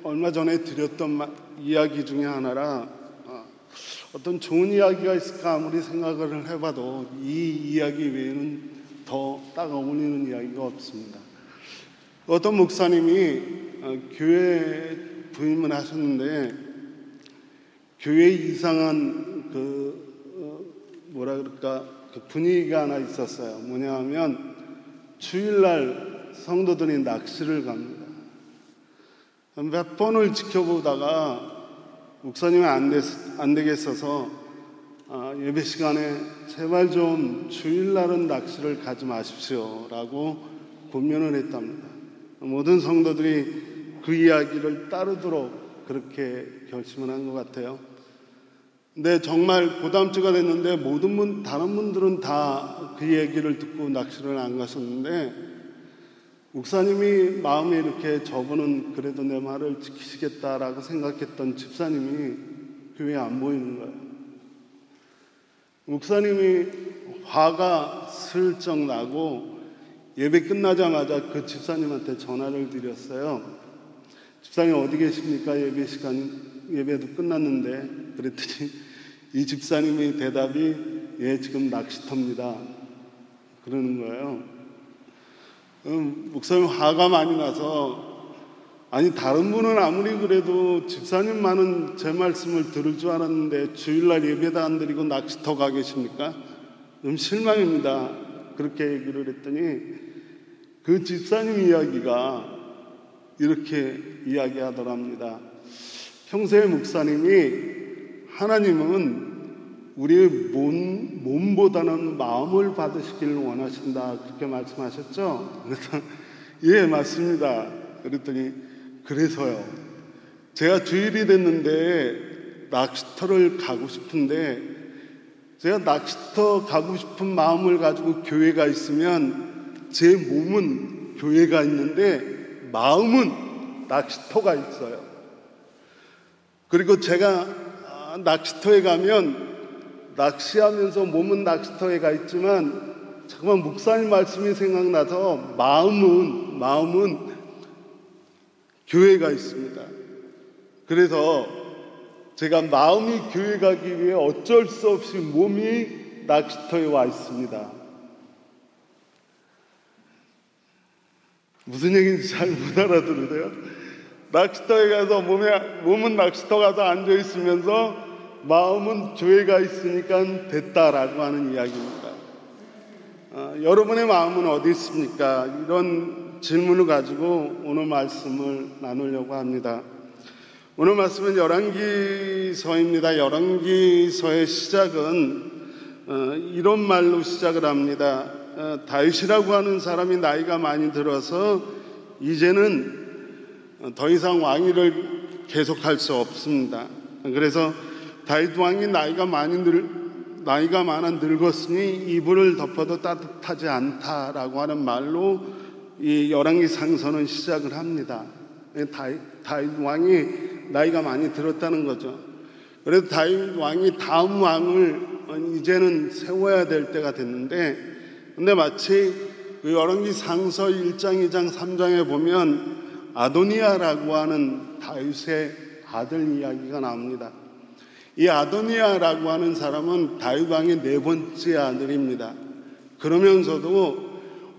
얼마 전에 드렸던 이야기 중에 하나라 어떤 좋은 이야기가 있을까 아무리 생각을 해봐도 이 이야기 외에는 더 딱 어울리는 이야기가 없습니다. 어떤 목사님이 교회 부임을 하셨는데 교회에 이상한 그 분위기가 하나 있었어요. 뭐냐 하면 주일날 성도들이 낚시를 갑니다. 몇 번을 지켜보다가 목사님이 안 되겠어서 예배 시간에 제발 좀 주일날은 낚시를 가지 마십시오 라고 권면을 했답니다. 모든 성도들이 그 이야기를 따르도록 그렇게 결심을 한 것 같아요. 근데 정말 그 다음 주가 됐는데 다른 분들은 다 그 얘기를 듣고 낚시를 안 가셨는데 목사님이 마음에 이렇게 저분은 그래도 내 말을 지키시겠다라고 생각했던 집사님이 교회에 안 보이는 거예요. 목사님이 화가 슬쩍 나고 예배 끝나자마자 그 집사님한테 전화를 드렸어요. 집사님 어디 계십니까? 예배도 끝났는데. 그랬더니 이 집사님의 대답이 예, 지금 낚시터입니다. 그러는 거예요. 목사님 화가 많이 나서 다른 분은 아무리 그래도 집사님만은 제 말씀을 들을 줄 알았는데 주일날 예배도 안 드리고 낚시터 가 계십니까? 좀 실망입니다. 그렇게 얘기를 했더니 그 집사님 이야기가 이렇게 이야기하더랍니다. 평소에 목사님이 하나님은 우리의 몸보다는 마음을 받으시길 원하신다 그렇게 말씀하셨죠? 그래서 예 맞습니다. 그랬더니 그래서요 제가 주일이 됐는데 낚시터를 가고 싶은데 제가 낚시터 가고 싶은 마음을 가지고 교회가 있으면 제 몸은 교회가 있는데 마음은 낚시터가 있어요. 그리고 제가 낚시터에 가면 낚시하면서 몸은 낚시터에 가 있지만 잠깐만 목사님 말씀이 생각나서 마음은 교회가 있습니다. 그래서 제가 마음이 교회 가기 위해 어쩔 수 없이 몸이 낚시터에 와 있습니다. 무슨 얘기인지 잘 못 알아들으세요? 낚시터에 가서 몸은 낚시터 가서 앉아 있으면서 마음은 교회가 있으니까 됐다라고 하는 이야기입니다. 여러분의 마음은 어디 있습니까? 이런 질문을 가지고 오늘 말씀을 나누려고 합니다. 오늘 말씀은 열왕기서입니다. 열왕기서의 시작은 이런 말로 시작을 합니다. 다윗이라고 하는 사람이 나이가 많이 들어서 이제는 더 이상 왕위를 계속할 수 없습니다. 그래서 다윗 왕이 나이가 많아 늙었으니 이불을 덮어도 따뜻하지 않다라고 하는 말로 이 열왕기 상서는 시작을 합니다. 다윗 왕이 나이가 많이 들었다는 거죠. 그래서 다윗 왕이 다음 왕을 이제는 세워야 될 때가 됐는데 근데 마치 그 열왕기 상서 1장, 2장, 3장에 보면 아도니아라고 하는 다윗의 아들 이야기가 나옵니다. 이 아도니아라고 하는 사람은 다윗 왕의 4번째 아들입니다. 그러면서도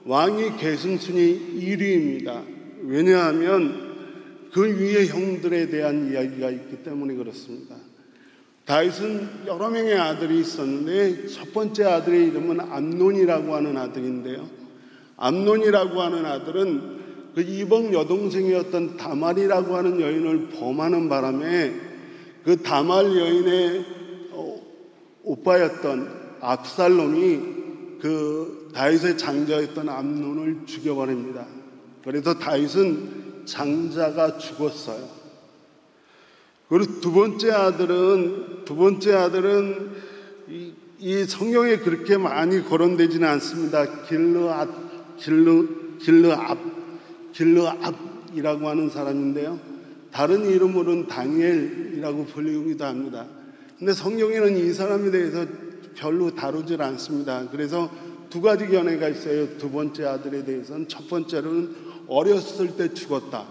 왕위 계승순위 1위입니다. 왜냐하면 그 위에 형들에 대한 이야기가 있기 때문에 그렇습니다. 다윗은 여러 명의 아들이 있었는데 첫 번째 아들의 이름은 암논이라고 하는 아들인데요. 암논이라고 하는 아들은 그 이복 여동생이었던 다말이라고 하는 여인을 범하는 바람에 그 다말 여인의 오빠였던 압살롬이 그 다윗의 장자였던 암논을 죽여버립니다. 그래서 다윗은 장자가 죽었어요. 그리고 두 번째 아들은 이 성경에 그렇게 많이 거론되지는 않습니다. 길르압이라고 하는 사람인데요. 다른 이름으로는 다니엘이라고 불리기도 합니다. 근데 성경에는 이 사람에 대해서 별로 다루질 않습니다. 그래서 두 가지 견해가 있어요. 두 번째 아들에 대해서는 첫 번째로는 어렸을 때 죽었다.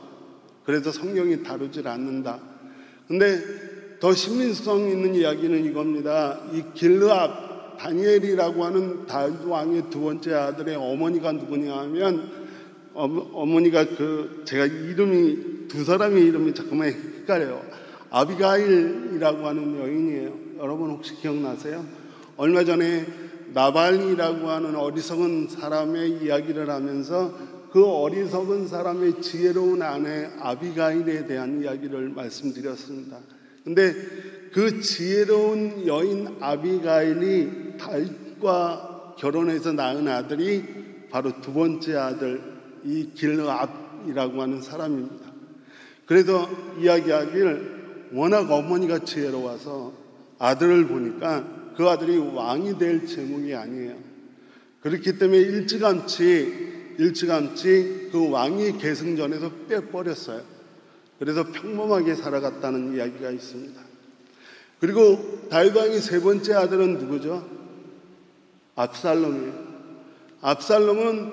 그래서 성경이 다루질 않는다. 근데 더 신빙성 있는 이야기는 이겁니다. 이 길르압 다니엘이라고 하는 다윗 왕의 두 번째 아들의 어머니가 누구냐 하면 어머니가 제가 두 사람의 이름이 잠깐만 헷갈려요. 아비가일이라고 하는 여인이에요. 여러분 혹시 기억나세요? 얼마 전에 나발이라고 하는 어리석은 사람의 이야기를 하면서 그 어리석은 사람의 지혜로운 아내 아비가일에 대한 이야기를 말씀드렸습니다. 근데 그 지혜로운 여인 아비가일이 다윗과 결혼해서 낳은 아들이 바로 두 번째 아들 이 길르압이라고 하는 사람입니다. 그래서 이야기하길 워낙 어머니가 지혜로워서 아들을 보니까 그 아들이 왕이 될 제목이 아니에요. 그렇기 때문에 일찌감치 그 왕위 계승전에서 빼버렸어요. 그래서 평범하게 살아갔다는 이야기가 있습니다. 그리고 다윗 왕의 세 번째 아들은 누구죠? 압살롬이에요. 압살롬은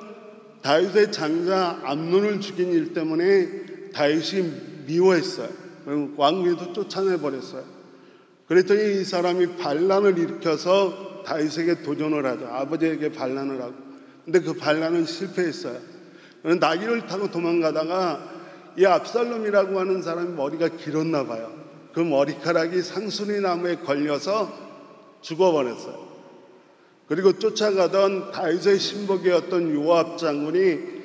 다윗의 장자 암논을 죽인 일 때문에 다윗이 미워했어요. 그리고 왕위에서 쫓아내버렸어요. 그랬더니 이 사람이 반란을 일으켜서 다윗에게 도전을 하죠. 아버지에게 반란을 하고. 근데 그 반란은 실패했어요. 나귀를 타고 도망가다가 이 압살롬이라고 하는 사람이 머리가 길었나 봐요. 그 머리카락이 상수리 나무에 걸려서 죽어버렸어요. 그리고 쫓아가던 다윗의 신복이었던 요압 장군이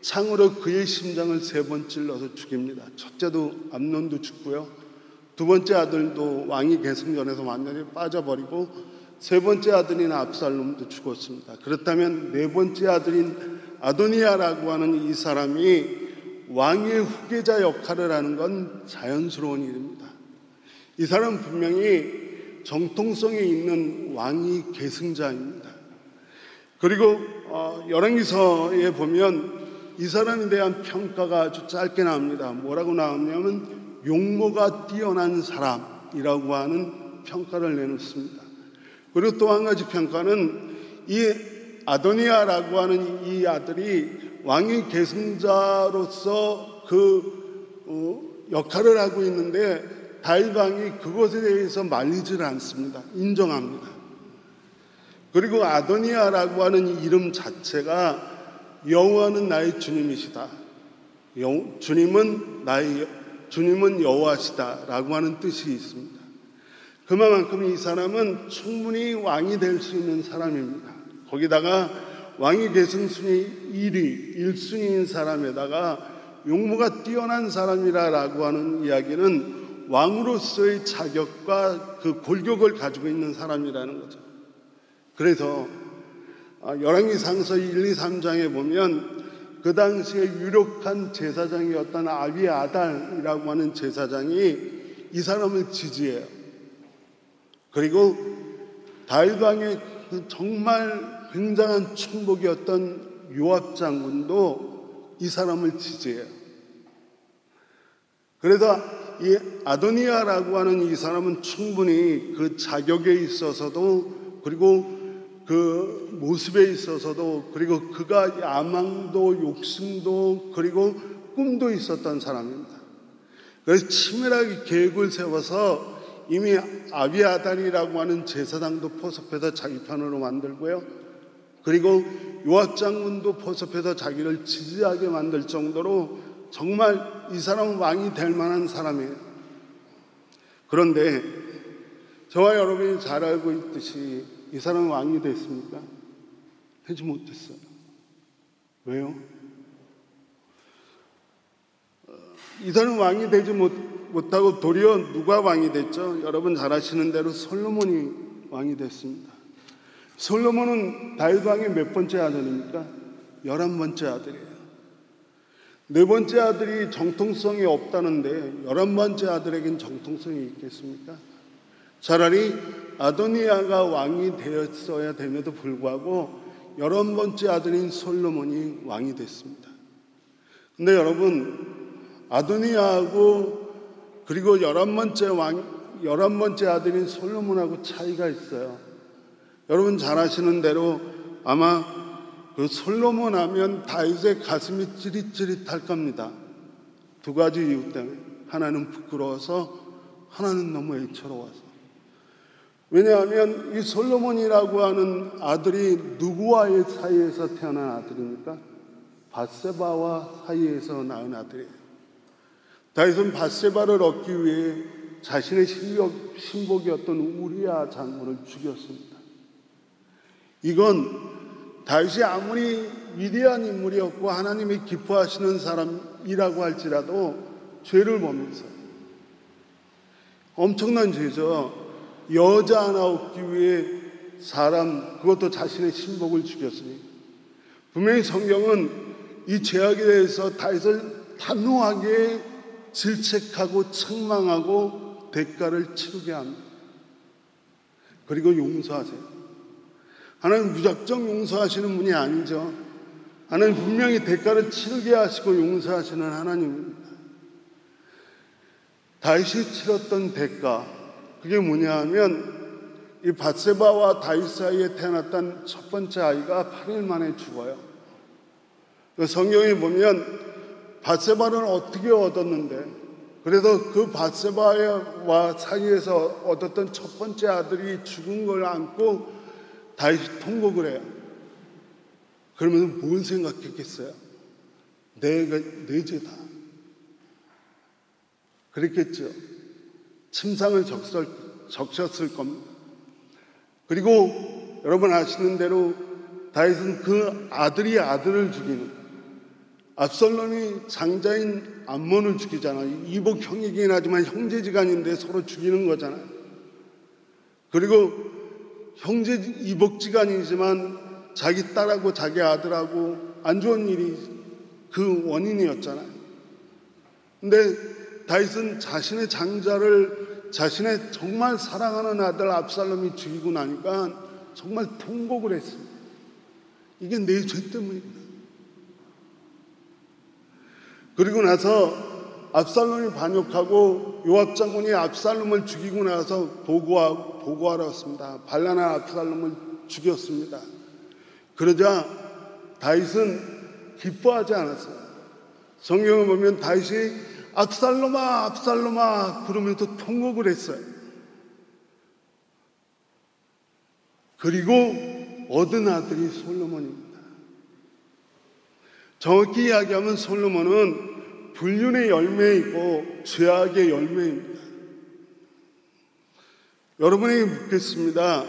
창으로 그의 심장을 3번 찔러서 죽입니다. 첫째도 암논도 죽고요. 두 번째 아들도 왕위 계승전에서 완전히 빠져버리고 세 번째 아들인 압살롬도 죽었습니다. 그렇다면 네 번째 아들인 아도니아라고 하는 이 사람이 왕의 후계자 역할을 하는 건 자연스러운 일입니다. 이 사람은 분명히 정통성이 있는 왕위 계승자입니다. 그리고 열왕기서에 보면 이 사람에 대한 평가가 아주 짧게 나옵니다. 뭐라고 나오냐면 용모가 뛰어난 사람이라고 하는 평가를 내놓습니다. 그리고 또 한 가지 평가는 이 아도니아라고 하는 이 아들이 왕위 계승자로서 역할을 하고 있는데 다윗 왕이 그것에 대해서 말리지를 않습니다. 인정합니다. 그리고 아도니아라고 하는 이름 자체가 여호와는 나의 주님이시다. 주님은 여호와시다라고 하는 뜻이 있습니다. 그만큼 이 사람은 충분히 왕이 될 수 있는 사람입니다. 거기다가 왕위 계승 순위 1순위인 사람에다가 용모가 뛰어난 사람이라고 하는 이야기는 왕으로서의 자격과 그 골격을 가지고 있는 사람이라는 거죠. 그래서 열왕기상서 1, 2, 3장에 보면 그 당시에 유력한 제사장이었던 아비아달이라고 하는 제사장이 이 사람을 지지해요. 그리고 다윗 왕의 그 정말 굉장한 충복이었던 요압 장군도 이 사람을 지지해요. 그래서 이 아도니아라고 하는 이 사람은 충분히 그 자격에 있어서도 그리고 그 모습에 있어서도 그리고 그가 야망도 욕심도 그리고 꿈도 있었던 사람입니다. 그래서 치밀하게 계획을 세워서 이미 아비아달이라고 하는 제사장도 포섭해서 자기 편으로 만들고요. 그리고 요압 장군도 포섭해서 자기를 지지하게 만들 정도로 정말 이 사람은 왕이 될 만한 사람이에요. 그런데 저와 여러분이 잘 알고 있듯이 이 사람은 왕이 됐습니까? 되지 못했어요. 왜요? 이 사람은 왕이 되지 못하고 도리어 누가 왕이 됐죠? 여러분 잘 아시는 대로 솔로몬이 왕이 됐습니다. 솔로몬은 다윗 왕의 몇 번째 아들입니까? 11번째 아들이에요. 네 번째 아들이 정통성이 없다는데 11번째 아들에겐 정통성이 있겠습니까? 차라리 아도니아가 왕이 되었어야 됨에도 불구하고 11번째 아들인 솔로몬이 왕이 됐습니다. 근데 여러분 아도니아하고 그리고 11번째 아들인 솔로몬하고 차이가 있어요. 여러분 잘 아시는 대로 아마 그 솔로몬 하면 다윗의 가슴이 찌릿찌릿할 겁니다. 두 가지 이유 때문에. 하나는 부끄러워서, 하나는 너무 애처로워서. 왜냐하면 이 솔로몬이라고 하는 아들이 누구와의 사이에서 태어난 아들입니까? 밧세바와 사이에서 낳은 아들이에요. 다윗은 밧세바를 얻기 위해 자신의 신복이었던 우리아 장군을 죽였습니다. 이건 다윗이 아무리 위대한 인물이었고 하나님이 기뻐하시는 사람이라고 할지라도 죄를 범했어요. 엄청난 죄죠. 여자 하나 얻기 위해 사람, 그것도 자신의 신복을 죽였으니. 분명히 성경은 이 죄악에 대해서 다윗을 단호하게 질책하고 책망하고 대가를 치르게 합니다. 그리고 용서하세요. 하나님 무작정 용서하시는 분이 아니죠. 하나님 분명히 대가를 치르게 하시고 용서하시는 하나님입니다. 다윗이 치렀던 대가, 그게 뭐냐 하면 이 밧세바와 다윗 사이에 태어났던 첫 번째 아이가 8일 만에 죽어요. 성경에 보면 밧세바는 어떻게 얻었는데, 그래서 그 밧세바와 사이에서 얻었던 첫 번째 아들이 죽은 걸 안고 다윗이 통곡을 해요. 그러면 뭘 생각했겠어요? 내 죄다. 그랬겠죠. 침상을 적셨을 겁니다. 그리고 여러분 아시는 대로 다윗은 그 아들이 아들을 죽이는, 압살롬이 장자인 암몬을 죽이잖아요. 이복 형이긴 하지만 형제지간인데 서로 죽이는 거잖아요. 그리고 형제 이복지간이지만 자기 딸하고 자기 아들하고 안 좋은 일이 그 원인이었잖아요. 근데 다윗은 자신의 장자를, 자신의 정말 사랑하는 아들 압살롬이 죽이고 나니까 정말 통곡을 했습니다. 이게 내 죄 때문이구나. 그리고 나서 압살롬이 반역하고 요압 장군이 압살롬을 죽이고 나서 보고하러 왔습니다. 반란한 압살롬을 죽였습니다. 그러자 다윗은 기뻐하지 않았어요. 성경을 보면 다윗이 압살롬아 압살롬아 그러면서 통곡을 했어요. 그리고 얻은 아들이 솔로몬입니다. 정확히 이야기하면 솔로몬은 불륜의 열매이고 죄악의 열매입니다. 여러분에게 묻겠습니다.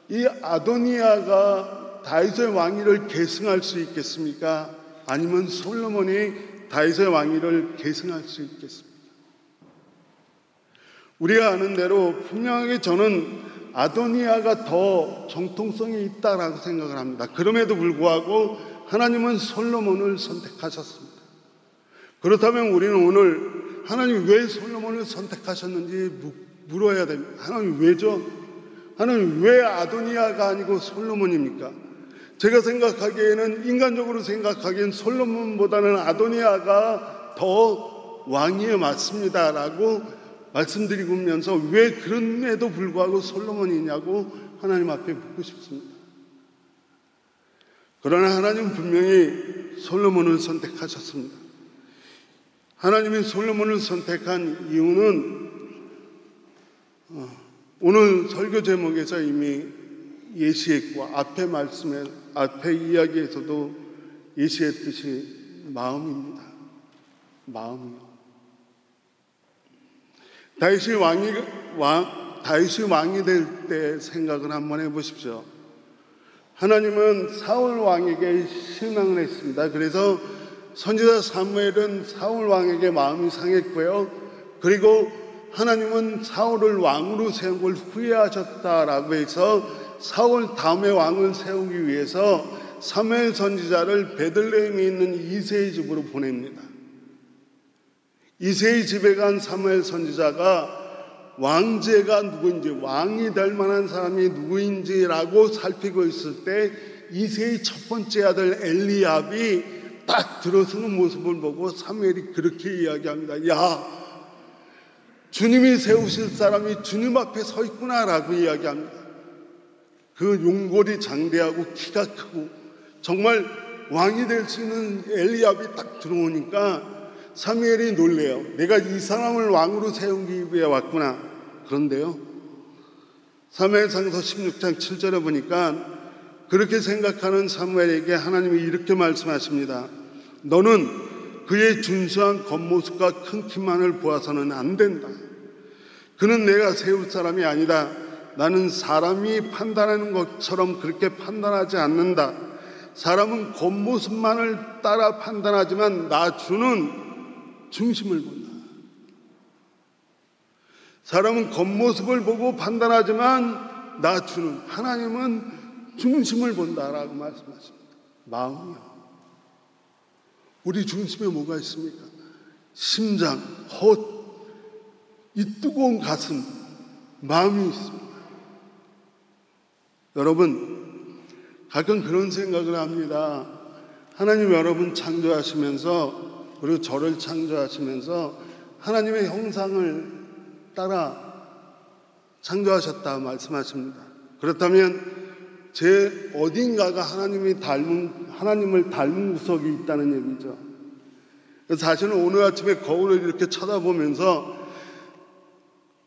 이 아도니아가 다윗의 왕위를 계승할 수 있겠습니까? 아니면 솔로몬이 다윗의 왕위를 계승할 수 있겠습니까? 우리가 아는 대로 분명하게 저는 아도니아가 더 정통성이 있다라고 생각을 합니다. 그럼에도 불구하고 하나님은 솔로몬을 선택하셨습니다. 그렇다면 우리는 오늘 하나님 왜 솔로몬을 선택하셨는지 물어야 됩니다. 하나님 왜죠? 하나님 왜 아도니아가 아니고 솔로몬입니까? 제가 생각하기에는, 인간적으로 생각하기엔 솔로몬보다는 아도니아가 더 왕위에 맞습니다라고 말씀드리면서 왜 그럼에도 불구하고 솔로몬이냐고 하나님 앞에 묻고 싶습니다. 그러나 하나님은 분명히 솔로몬을 선택하셨습니다. 하나님이 솔로몬을 선택한 이유는 오늘 설교 제목에서 이미 예시했고 앞에 이야기에서도 예시했듯이 마음입니다. 마음이요. 다윗이 왕이 될 때 생각을 한번 해보십시오. 하나님은 사울 왕에게 실망을 했습니다. 그래서 선지자 사무엘은 사울 왕에게 마음이 상했고요. 그리고 하나님은 사울을 왕으로 세운 걸 후회하셨다라고 해서 사울 다음에 왕을 세우기 위해서 사무엘 선지자를 베들레헴에 있는 이새의 집으로 보냅니다. 이새의 집에 간 사무엘 선지자가 왕제가 누구인지, 왕이 될 만한 사람이 누구인지라고 살피고 있을 때 이새의 첫 번째 아들 엘리압이 딱 들어서는 모습을 보고 사무엘이 그렇게 이야기합니다. 야, 주님이 세우실 사람이 주님 앞에 서 있구나라고 이야기합니다. 그 용골이 장대하고 키가 크고 정말 왕이 될 수 있는 엘리압이 딱 들어오니까 사무엘이 놀래요. 내가 이 사람을 왕으로 세우기 위해 왔구나. 그런데요, 사무엘상서 16장 7절에 보니까 그렇게 생각하는 사무엘에게 하나님이 이렇게 말씀하십니다. 너는 그의 준수한 겉모습과 큰 키만을 보아서는 안 된다. 그는 내가 세울 사람이 아니다. 나는 사람이 판단하는 것처럼 그렇게 판단하지 않는다. 사람은 겉모습만을 따라 판단하지만 나 주는 중심을 본다. 사람은 겉모습을 보고 판단하지만 나 주는 하나님은 중심을 본다라고 말씀하십니다. 마음이요. 우리 중심에 뭐가 있습니까? 심장, 헛, 이 뜨거운 가슴, 마음이 있습니다. 여러분, 가끔 그런 생각을 합니다. 하나님 여러분 창조하시면서, 그리고 저를 창조하시면서 하나님의 형상을 따라 창조하셨다 말씀하십니다. 그렇다면 제 어딘가가 하나님을 닮은 구석이 있다는 얘기죠. 사실은 오늘 아침에 거울을 이렇게 쳐다보면서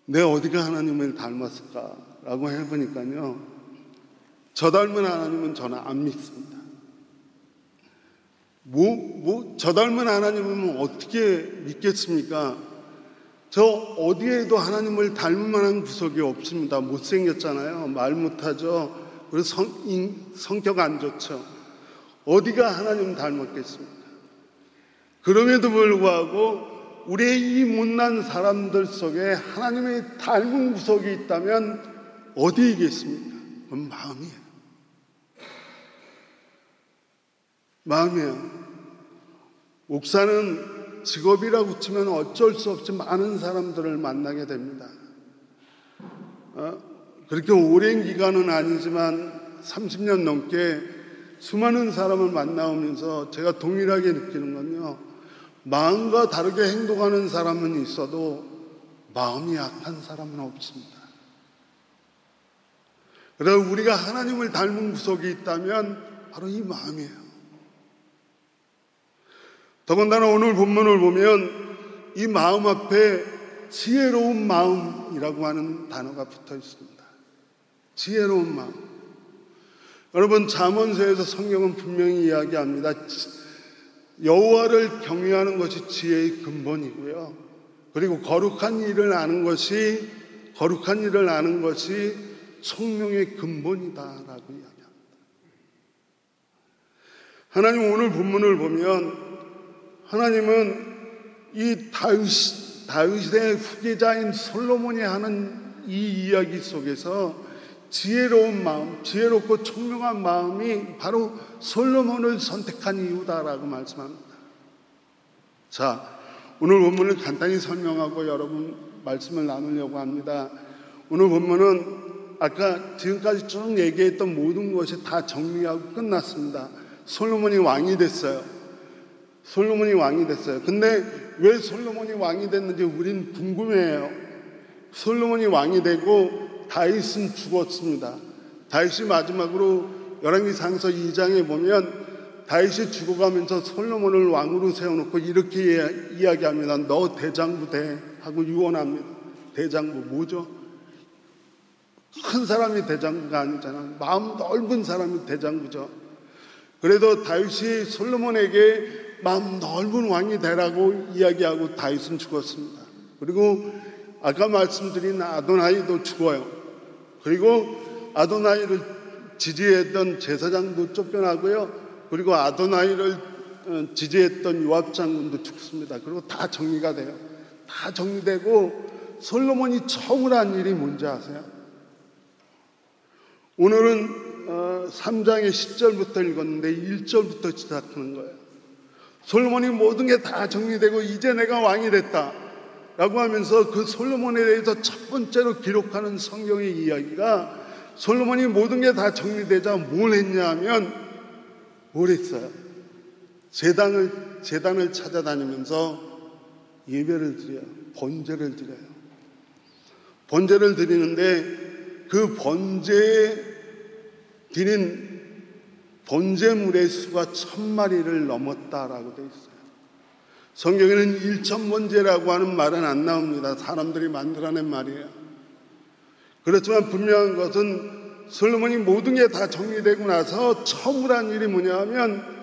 내 어디가 하나님을 닮았을까라고 해보니까요, 저 닮은 하나님은 저는 안 믿습니다. 저 닮은 하나님은 어떻게 믿겠습니까? 저 어디에도 하나님을 닮을 만한 구석이 없습니다. 못생겼잖아요. 말 못하죠. 그리고 성격 안 좋죠. 어디가 하나님 닮았겠습니까? 그럼에도 불구하고 우리의 이 못난 사람들 속에 하나님의 닮은 구석이 있다면 어디에 있겠습니까? 그건 마음이에요. 마음이에요. 목사는 직업이라고 치면 어쩔 수 없이 많은 사람들을 만나게 됩니다. 그렇게 오랜 기간은 아니지만 30년 넘게 수많은 사람을 만나오면서 제가 동일하게 느끼는 건요, 마음과 다르게 행동하는 사람은 있어도 마음이 약한 사람은 없습니다. 그래서 우리가 하나님을 닮은 구석이 있다면 바로 이 마음이에요. 더군다나 오늘 본문을 보면 이 마음 앞에 지혜로운 마음이라고 하는 단어가 붙어 있습니다. 지혜로운 마음. 여러분, 잠언서에서 성경은 분명히 이야기합니다. 여호와를 경외하는 것이 지혜의 근본이고요. 그리고 거룩한 일을 아는 것이 총명의 근본이다라고 이야기합니다. 하나님 오늘 본문을 보면 하나님은 이 다윗의 후계자인 솔로몬이 하는 이 이야기 속에서 지혜로운 마음, 지혜롭고 총명한 마음이 바로 솔로몬을 선택한 이유다라고 말씀합니다. 자, 오늘 본문을 간단히 설명하고 여러분 말씀을 나누려고 합니다. 오늘 본문은 아까 지금까지 쭉 얘기했던 모든 것이 다 정리하고 끝났습니다. 솔로몬이 왕이 됐어요. 근데 왜 솔로몬이 왕이 됐는지 우린 궁금해해요. 솔로몬이 왕이 되고 다윗은 죽었습니다. 다윗이 마지막으로 열왕기상서 2장에 보면 다윗이 죽어가면서 솔로몬을 왕으로 세워놓고 이렇게 이야기합니다. 너 대장부 돼 하고 유언합니다. 대장부 뭐죠? 큰 사람이 대장부가 아니잖아. 마음 넓은 사람이 대장부죠. 그래도 다윗이 솔로몬에게 마음 넓은 왕이 되라고 이야기하고 다윗은 죽었습니다. 그리고 아까 말씀드린 아도나이도 죽어요. 그리고 아도나이를 지지했던 제사장도 쫓겨나고요. 그리고 아도나이를 지지했던 요압 장군도 죽습니다. 그리고 다 정리가 돼요. 다 정리되고 솔로몬이 처음으로 한 일이 뭔지 아세요? 오늘은 3장의 10절부터 읽었는데 1절부터 시작하는 거예요. 솔로몬이 모든 게 다 정리되고 이제 내가 왕이 됐다 라고 하면서 그 솔로몬에 대해서 첫 번째로 기록하는 성경의 이야기가 솔로몬이 모든 게 다 정리되자 뭘 했냐 하면 뭘 했어요? 제단을 찾아다니면서 예배를 드려요. 번제를 드려요. 번제를 드리는데 그 번제에 드린 번제물의 수가 1000마리를 넘었다라고 되어 있어요. 성경에는 1000번제라고 하는 말은 안 나옵니다. 사람들이 만들어낸 말이에요. 그렇지만 분명한 것은 솔로몬이 모든 게 다 정리되고 나서 처음으로 한 일이 뭐냐 하면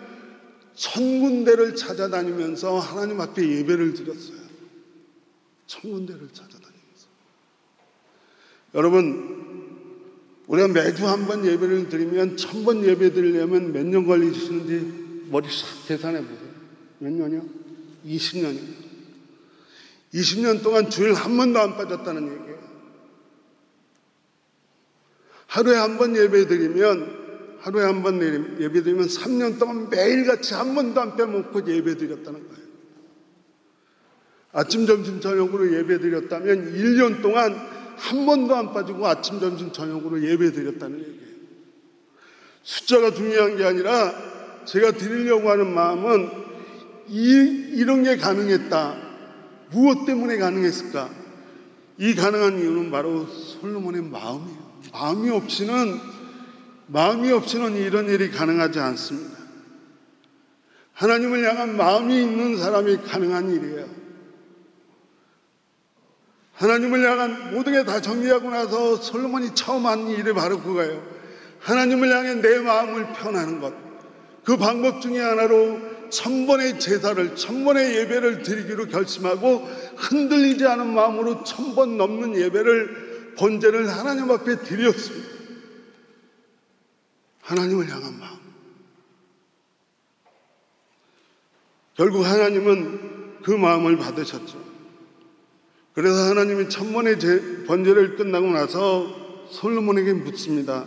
1000군데를 찾아다니면서 하나님 앞에 예배를 드렸어요. 1000군데를 찾아다니면서. 여러분, 우리가 매주 한 번 예배를 드리면 1000번 예배 드리려면 몇 년 걸리시는지 머리 싹 계산해 보세요. 몇 년이요? 20년이요. 20년 동안 주일 한 번도 안 빠졌다는 얘기예요. 하루에 한 번 예배 드리면 3년 동안 매일같이 한 번도 안 빼먹고 예배 드렸다는 거예요. 아침, 점심, 저녁으로 예배 드렸다면 1년 동안 한 번도 안 빠지고 아침, 점심, 저녁으로 예배 드렸다는 얘기예요. 숫자가 중요한 게 아니라 제가 드리려고 하는 마음은 이런 게 가능했다. 무엇 때문에 가능했을까? 이 가능한 이유는 바로 솔로몬의 마음이에요. 마음이 없이는 이런 일이 가능하지 않습니다. 하나님을 향한 마음이 있는 사람이 가능한 일이에요. 하나님을 향한 모든 게 다 정리하고 나서 솔로몬이 처음 한 일이 바로 그거예요. 하나님을 향해 내 마음을 표현하는 것. 그 방법 중에 하나로 1000번의 제사를, 1000번의 예배를 드리기로 결심하고 흔들리지 않은 마음으로 1000번 넘는 예배를, 번제를 하나님 앞에 드렸습니다. 하나님을 향한 마음. 결국 하나님은 그 마음을 받으셨죠. 그래서 하나님이 1000번의 번제를 끝나고 나서 솔로몬에게 묻습니다.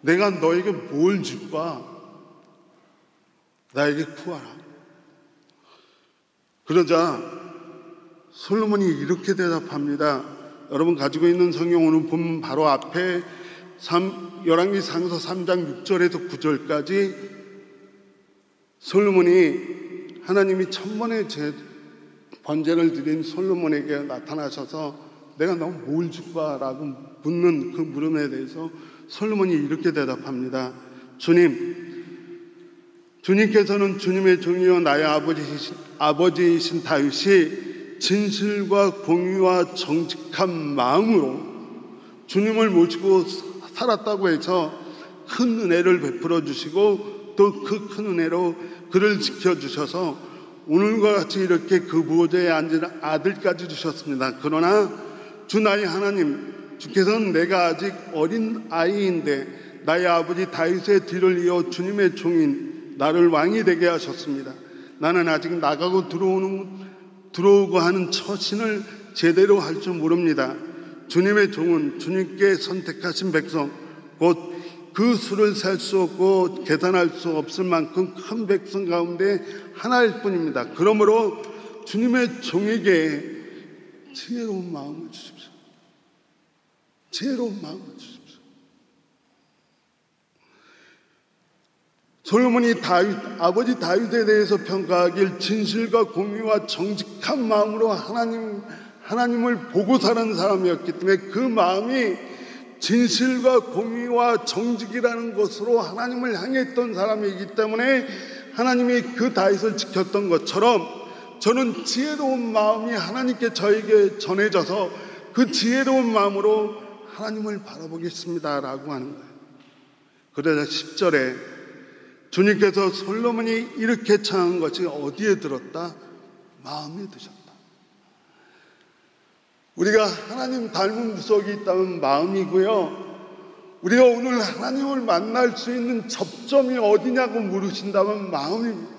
내가 너에게 뭘 줄까? 나에게 구하라. 그러자 솔로몬이 이렇게 대답합니다. 여러분 가지고 있는 성경 오늘 보면 바로 앞에 열왕기상서 3장 6절에서 9절까지 솔로몬이 하나님이 1000번의 번제를 드린 솔로몬에게 나타나셔서 내가 너 뭘 줄까? 라고 묻는 그 물음에 대해서 솔로몬이 이렇게 대답합니다. 주님께서는 주님의 종이요 나의 아버지이신 다윗이 진실과 공의와 정직한 마음으로 주님을 모시고 살았다고 해서 큰 은혜를 베풀어 주시고 또 그 큰 은혜로 그를 지켜주셔서 오늘과 같이 이렇게 그 보좌에 앉은 아들까지 주셨습니다. 그러나 주 나의 하나님, 주께서는 내가 아직 어린 아이인데 나의 아버지 다윗의 뒤를 이어 주님의 종인 나를 왕이 되게 하셨습니다. 나는 아직 나가고 들어오고 하는 처신을 제대로 할 줄 모릅니다. 주님의 종은 주님께 선택하신 백성, 곧 그 수를 셀 수 없고 계산할 수 없을 만큼 큰 백성 가운데 하나일 뿐입니다. 그러므로 주님의 종에게 지혜로운 마음을 주십시오. 지혜로운 마음을 주십시오. 솔로몬이 아버지 다윗에 대해서 평가하길 진실과 공의와 정직한 마음으로 하나님을 보고 사는 사람이었기 때문에 그 마음이 진실과 공의와 정직이라는 것으로 하나님을 향했던 사람이기 때문에 하나님이 그 다윗을 지켰던 것처럼 저는 지혜로운 마음이 하나님께 저에게 전해져서 그 지혜로운 마음으로 하나님을 바라보겠습니다 라고 하는 거예요. 그러자 10절에 주님께서 솔로몬이 이렇게 청한 것이 어디에 들었다? 마음에 드셨다. 우리가 하나님 닮은 구석이 있다면 마음이고요. 우리가 오늘 하나님을 만날 수 있는 접점이 어디냐고 물으신다면 마음입니다.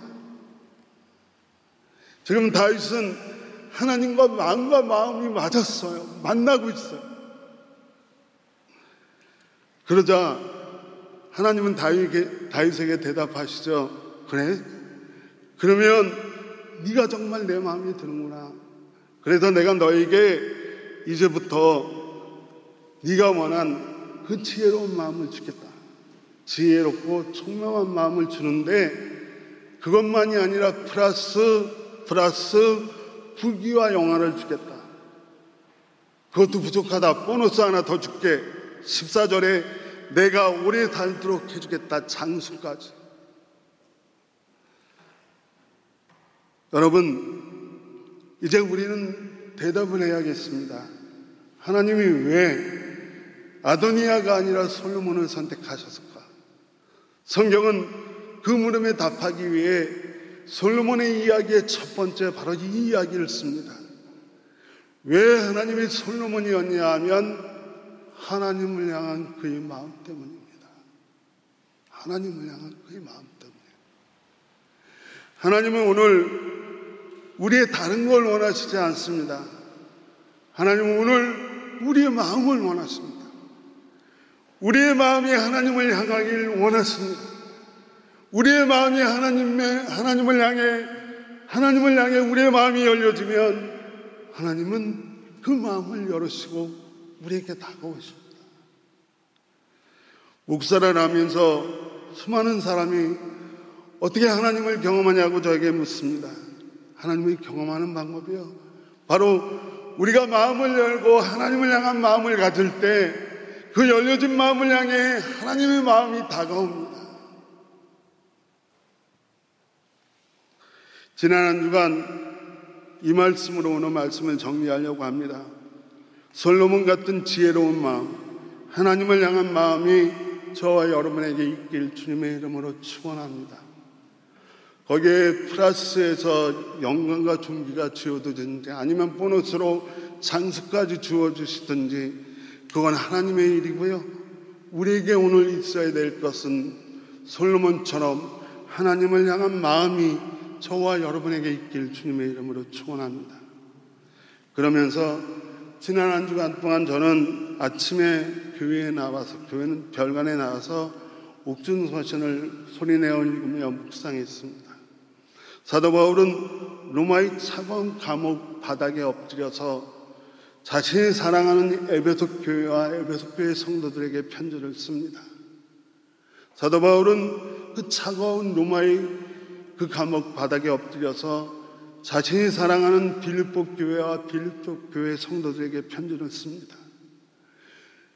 지금 다윗은 하나님과 마음과 마음이 맞았어요. 만나고 있어요. 그러자 하나님은 다윗에게 대답하시죠. 그래? 그러면 네가 정말 내 마음에 드는구나. 그래서 내가 너에게 이제부터 네가 원한 그 지혜로운 마음을 주겠다. 지혜롭고 총명한 마음을 주는데 그것만이 아니라 플러스 부귀와 영화를 주겠다. 그것도 부족하다. 보너스 하나 더 줄게. 14절에 내가 오래 살도록 해주겠다. 장수까지. 여러분, 이제 우리는 대답을 해야겠습니다. 하나님이 왜 아도니아가 아니라 솔로몬을 선택하셨을까? 성경은 그 물음에 답하기 위해 솔로몬의 이야기의 첫 번째 바로 이 이야기를 씁니다. 왜 하나님이 솔로몬이었냐 하면 하나님을 향한 그의 마음 때문입니다. 하나님을 향한 그의 마음 때문에. 하나님은 오늘 우리의 다른 걸 원하시지 않습니다. 하나님은 오늘 우리의 마음을 원하십니다. 우리의 마음이 하나님을 향하길 원하십니다. 우리의 마음이 하나님을 향해 우리의 마음이 열려지면 하나님은 그 마음을 열으시고 우리에게 다가오십니다. 목사를 하면서 수많은 사람이 어떻게 하나님을 경험하냐고 저에게 묻습니다. 하나님을 경험하는 방법이요, 바로 우리가 마음을 열고 하나님을 향한 마음을 가질 때 그 열려진 마음을 향해 하나님의 마음이 다가옵니다. 지난 한 주간 이 말씀으로 오늘 말씀을 정리하려고 합니다. 솔로몬 같은 지혜로운 마음, 하나님을 향한 마음이 저와 여러분에게 있길 주님의 이름으로 축원합니다. 거기에 플러스에서 영광과 존귀가 주어지든지 아니면 보너스로 장수까지 주어주시든지 그건 하나님의 일이고요. 우리에게 오늘 있어야 될 것은 솔로몬처럼 하나님을 향한 마음이 저와 여러분에게 있길 주님의 이름으로 축원합니다. 그러면서 지난 한 주간 동안 저는 아침에 교회는 별관에 나와서 옥중서신을 소리내어 읽으며 묵상했습니다. 사도 바울은 로마의 차가운 감옥 바닥에 엎드려서 자신이 사랑하는 에베소 교회와 에베소 교회 성도들에게 편지를 씁니다. 사도 바울은 그 차가운 로마의 그 감옥 바닥에 엎드려서 자신이 사랑하는 빌립보 교회와 빌립보 교회 성도들에게 편지를 씁니다.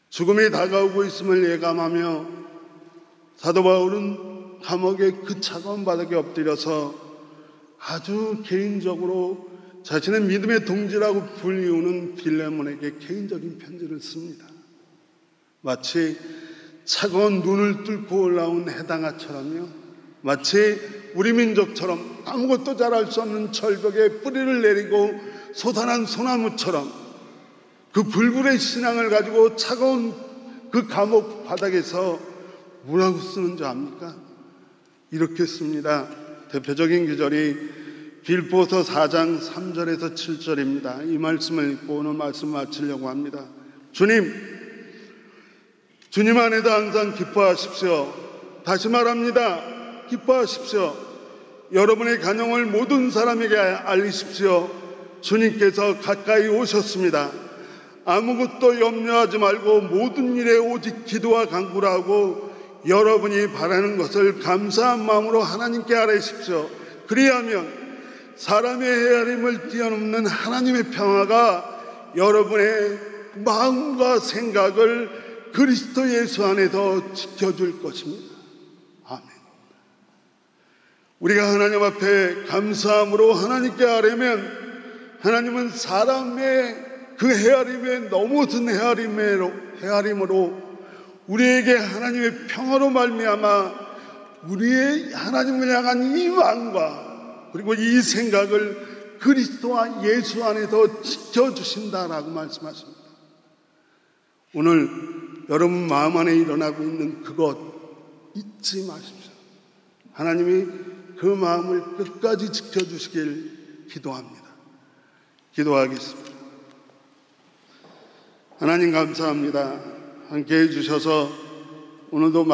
죽음이 다가오고 있음을 예감하며 사도 바울은 감옥의 그 차가운 바닥에 엎드려서 아주 개인적으로 자신의 믿음의 동지라고 불리우는 빌레몬에게 개인적인 편지를 씁니다. 마치 차가운 눈을 뚫고 올라온 해당아처럼요, 마치 우리 민족처럼 아무것도 잘할 수 없는 절벽에 뿌리를 내리고 솟아난 소나무처럼 그 불굴의 신앙을 가지고 차가운 그 감옥 바닥에서 뭐라고 쓰는지 압니까? 이렇게 씁니다. 대표적인 구절이 빌보서 4장 3절에서 7절입니다. 이 말씀을 읽고 오늘 말씀 마치려고 합니다. 주님 안에도 항상 기뻐하십시오. 다시 말합니다. 기뻐하십시오. 여러분의 간영을 모든 사람에게 알리십시오. 주님께서 가까이 오셨습니다. 아무것도 염려하지 말고 모든 일에 오직 기도와 간구를 하고 여러분이 바라는 것을 감사한 마음으로 하나님께 아뢰십시오. 그리하면 사람의 헤아림을 뛰어넘는 하나님의 평화가 여러분의 마음과 생각을 그리스도 예수 안에서 지켜줄 것입니다. 아멘. 우리가 하나님 앞에 감사함으로 하나님께 아뢰면 하나님은 사람의 그 헤아림에 넘어선 헤아림으로 우리에게 하나님의 평화로 말미암아 우리의 하나님을 향한 이 마음과 그리고 이 생각을 그리스도와 예수 안에서 지켜주신다라고 말씀하십니다. 오늘 여러분 마음 안에 일어나고 있는 그것 잊지 마십시오. 하나님이 그 마음을 끝까지 지켜주시길 기도합니다. 기도하겠습니다. 하나님 감사합니다. 함께 해주셔서 오늘도